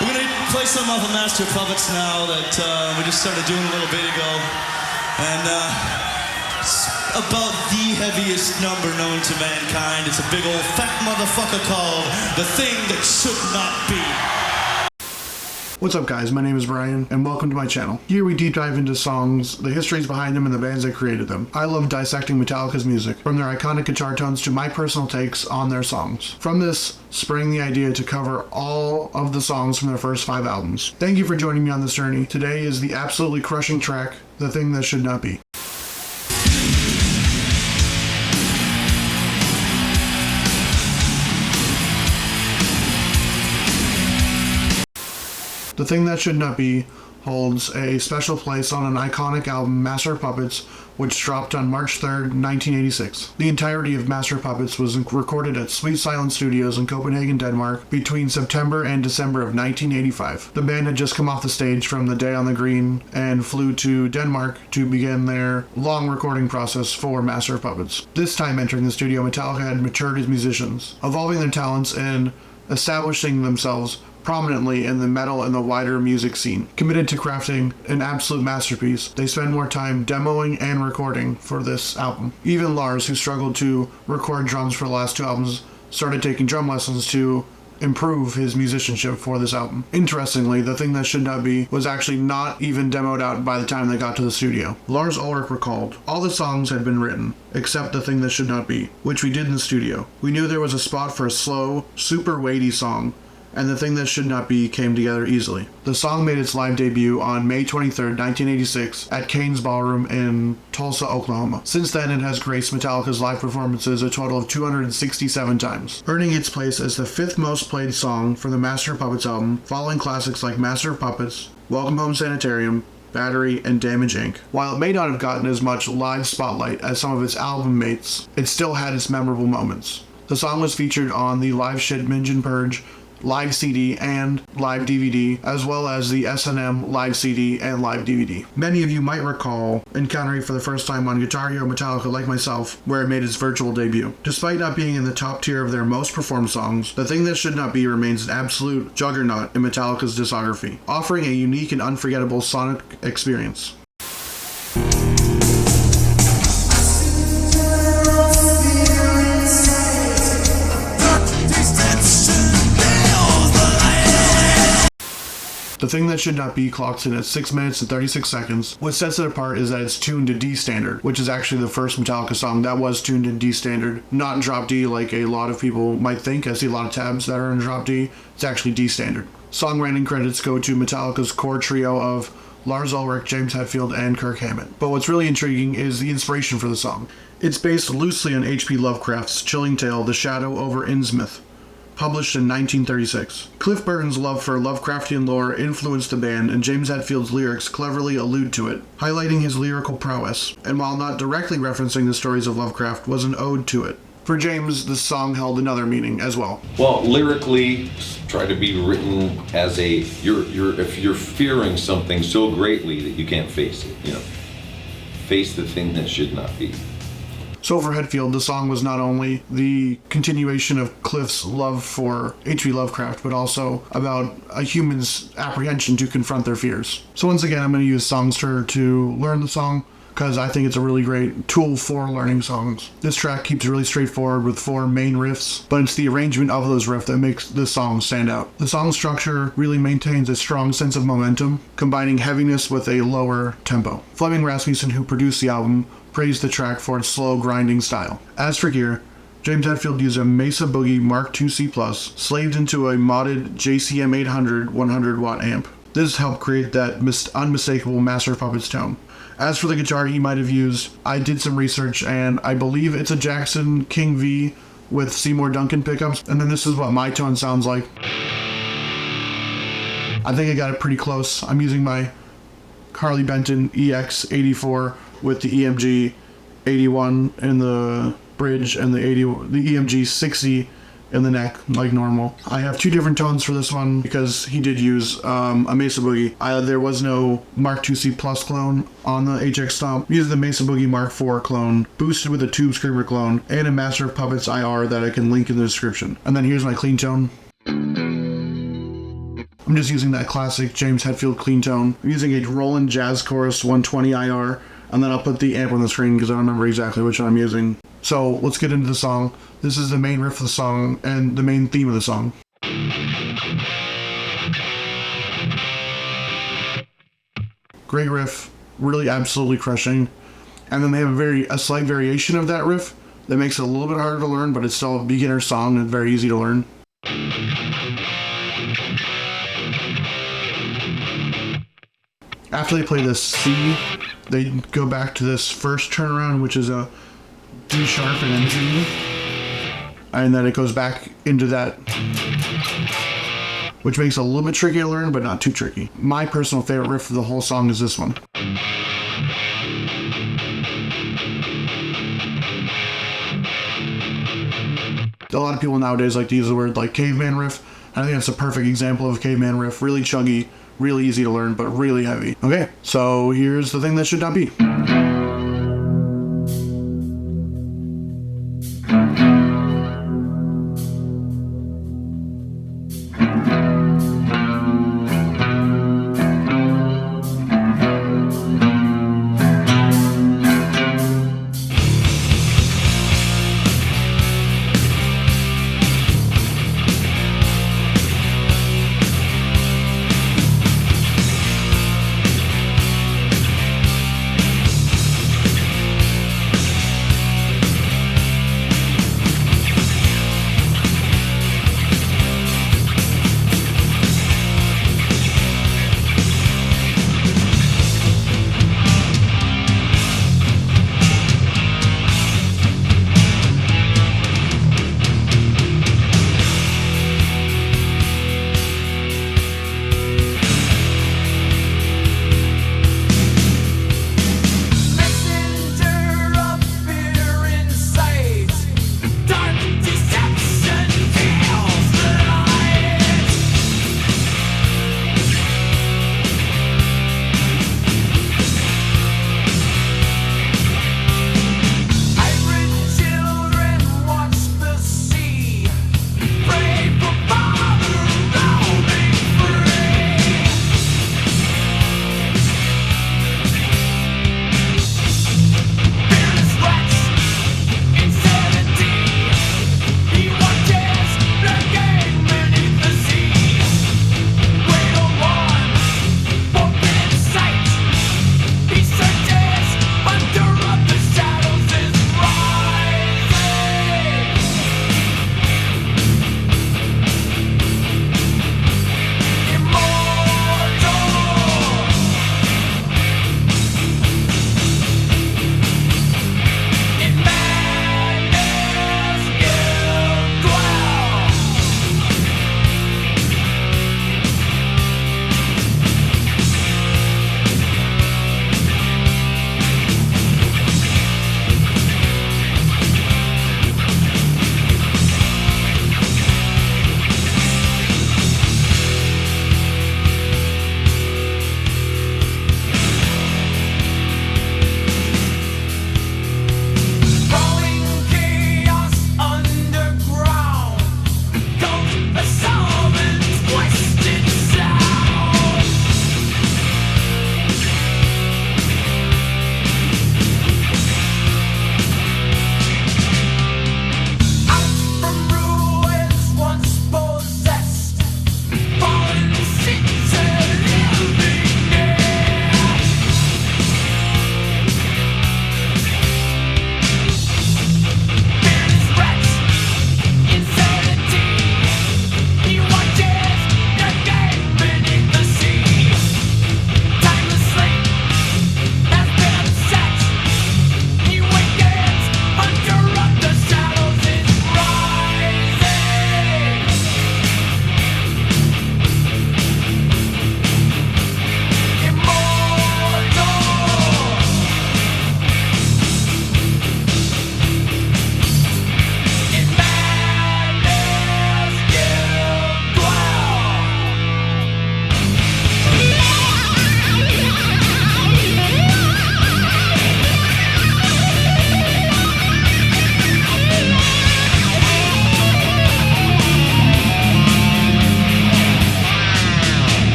We're going to play some of the Master Puppets now that we just started doing a little bit ago. And it's about the heaviest number known to mankind. It's a big old fat motherfucker called The Thing That Should Not Be. What's up guys, my name is Brian, and welcome to my channel. Here we deep dive into songs, the histories behind them, and the bands that created them. I love dissecting Metallica's music, from their iconic guitar tones to my personal takes on their songs. From this sprang the idea to cover all of the songs from their first 5 albums. Thank you for joining me on this journey. Today is the absolutely crushing track, The Thing That Should Not Be. The Thing That Should Not Be holds a special place on an iconic album, Master of Puppets, which dropped on March 3rd, 1986. The entirety of Master of Puppets was recorded at Sweet Silence Studios in Copenhagen, Denmark, between September and December of 1985. The band had just come off the stage from the Day on the Green and flew to Denmark to begin their long recording process for Master of Puppets. This time entering the studio, Metallica had matured as musicians, evolving their talents and establishing themselves prominently in the metal and the wider music scene. Committed to crafting an absolute masterpiece, they spend more time demoing and recording for this album. Even Lars, who struggled to record drums for the last 2 albums, started taking drum lessons to improve his musicianship for this album. Interestingly, The Thing That Should Not Be was actually not even demoed out by the time they got to the studio. Lars Ulrich recalled, "All the songs had been written, except The Thing That Should Not Be, which we did in the studio. We knew there was a spot for a slow, super weighty song, and The Thing That Should Not Be came together easily." The song made its live debut on May 23rd, 1986 at Kane's Ballroom in Tulsa, Oklahoma. Since then, it has graced Metallica's live performances a total of 267 times, earning its place as the 5th most played song for the Master of Puppets album, following classics like Master of Puppets, Welcome Home Sanitarium, Battery, and Damage Inc. While it may not have gotten as much live spotlight as some of its album mates, it still had its memorable moments. The song was featured on the Live Shit Minge and Purge live CD and live DVD, as well as the S&M live CD and live DVD. Many of you might recall encountering for the first time on Guitar Hero Metallica, like myself, where it made its virtual debut. Despite not being in the top tier of their most performed songs, The Thing That Should Not Be remains an absolute juggernaut in Metallica's discography, offering a unique and unforgettable sonic experience. The Thing That Should Not Be clocks in at 6 minutes and 36 seconds. What sets it apart is that it's tuned to D standard, which is actually the first Metallica song that was tuned in D standard, not in drop D like a lot of people might think. I see a lot of tabs that are in drop D. It's actually D standard. Songwriting credits go to Metallica's core trio of Lars Ulrich, James Hetfield, and Kirk Hammett. But what's really intriguing is the inspiration for the song. It's based loosely on H.P. Lovecraft's chilling tale, The Shadow over Innsmouth, published in 1936. Cliff Burton's love for Lovecraftian lore influenced the band, and James Hetfield's lyrics cleverly allude to it, highlighting his lyrical prowess, and while not directly referencing the stories of Lovecraft, was an ode to it. For James, the song held another meaning as well. Well, lyrically, try to be written as a, if you're fearing something so greatly that you can't face it, face the thing that should not be. So for Hetfield, the song was not only the continuation of Cliff's love for H.P. Lovecraft, but also about a human's apprehension to confront their fears. So once again, I'm going to use Songster to learn the song, because I think it's a really great tool for learning songs. This track keeps it really straightforward with 4 main riffs, but it's the arrangement of those riffs that makes the song stand out. The song structure really maintains a strong sense of momentum, combining heaviness with a lower tempo. Fleming Rasmussen, who produced the album, praised the track for its slow, grinding style. As for gear, James Hetfield used a Mesa Boogie Mark II C+, slaved into a modded JCM 800 100-watt amp. This helped create that unmistakable Master of Puppets tone. As for the guitar he might have used, I did some research, and I believe it's a Jackson King V with Seymour Duncan pickups, and then this is what my tone sounds like. I think I got it pretty close. I'm using my Harley Benton EX84 with the EMG 81 in the bridge and the EMG 60 in the neck, like normal. I have 2 different tones for this one because he did use a Mesa Boogie. There was no Mark II C Plus clone on the HX Stomp. I'm using the Mesa Boogie Mark IV clone, boosted with a Tube Screamer clone, and a Master of Puppets IR that I can link in the description. And then here's my clean tone. I'm just using that classic James Hetfield clean tone. I'm using a Roland Jazz Chorus 120 IR, and then I'll put the amp on the screen because I don't remember exactly which one I'm using. So let's get into the song. This is the main riff of the song and the main theme of the song. Great riff, really absolutely crushing. And then they have a slight variation of that riff that makes it a little bit harder to learn, but it's still a beginner song and very easy to learn. After they play this C, they go back to this first turnaround, which is a D sharp and then G, and then it goes back into that, which makes it a little bit tricky to learn, but not too tricky. My personal favorite riff of the whole song is this one. A lot of people nowadays like to use the word like caveman riff. I think that's a perfect example of a caveman riff. Really chuggy, really easy to learn, but really heavy. Okay, so here's the thing that should not be.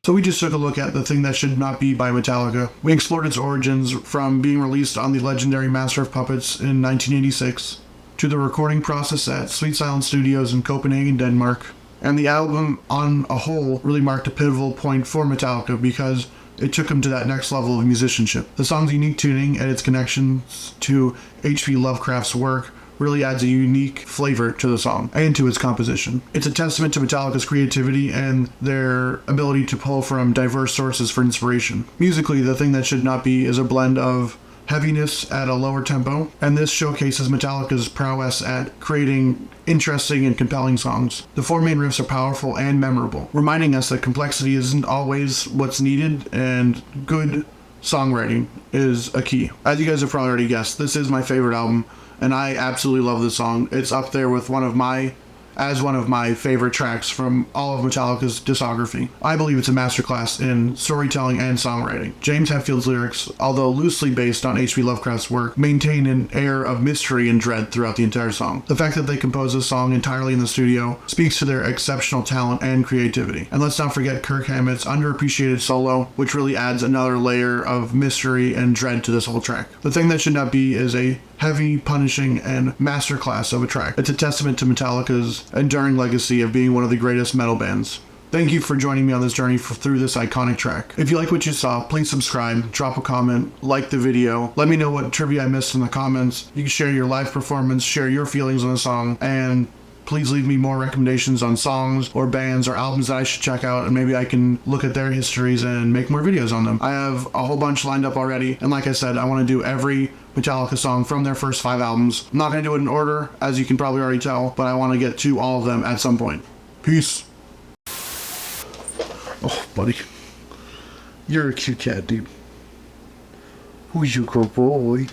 So we just took a look at The Thing That Should Not Be by Metallica. We explored its origins from being released on the legendary Master of Puppets in 1986, to the recording process at Sweet Silence Studios in Copenhagen, Denmark. And the album on a whole really marked a pivotal point for Metallica because it took them to that next level of musicianship. The song's unique tuning and its connections to H.P. Lovecraft's work really adds a unique flavor to the song and to its composition. It's a testament to Metallica's creativity and their ability to pull from diverse sources for inspiration. Musically, The Thing That Should Not Be is a blend of heaviness at a lower tempo, and this showcases Metallica's prowess at creating interesting and compelling songs. The four main riffs are powerful and memorable, reminding us that complexity isn't always what's needed, and good songwriting is a key. As you guys have probably already guessed, this is my favorite album, and I absolutely love this song. It's up there with one of my favorite tracks from all of Metallica's discography. I believe it's a masterclass in storytelling and songwriting. James Hetfield's lyrics, although loosely based on H.P. Lovecraft's work, maintain an air of mystery and dread throughout the entire song. The fact that they composed this song entirely in the studio speaks to their exceptional talent and creativity. And let's not forget Kirk Hammett's underappreciated solo, which really adds another layer of mystery and dread to this whole track. The Thing That Should Not Be is a heavy, punishing, and masterclass of a track. It's a testament to Metallica's enduring legacy of being one of the greatest metal bands. Thank you for joining me on this journey through this iconic track. If you like what you saw, please subscribe, drop a comment, like the video, let me know what trivia I missed in the comments. You can share your live performance, share your feelings on the song, and please leave me more recommendations on songs or bands or albums that I should check out, and maybe I can look at their histories and make more videos on them. I have a whole bunch lined up already, and like I said, I want to do every Metallica song from their first 5 albums. I'm not going to do it in order, as you can probably already tell, but I want to get to all of them at some point. Peace. Oh, buddy. You're a cute cat, dude. Who's your good boy?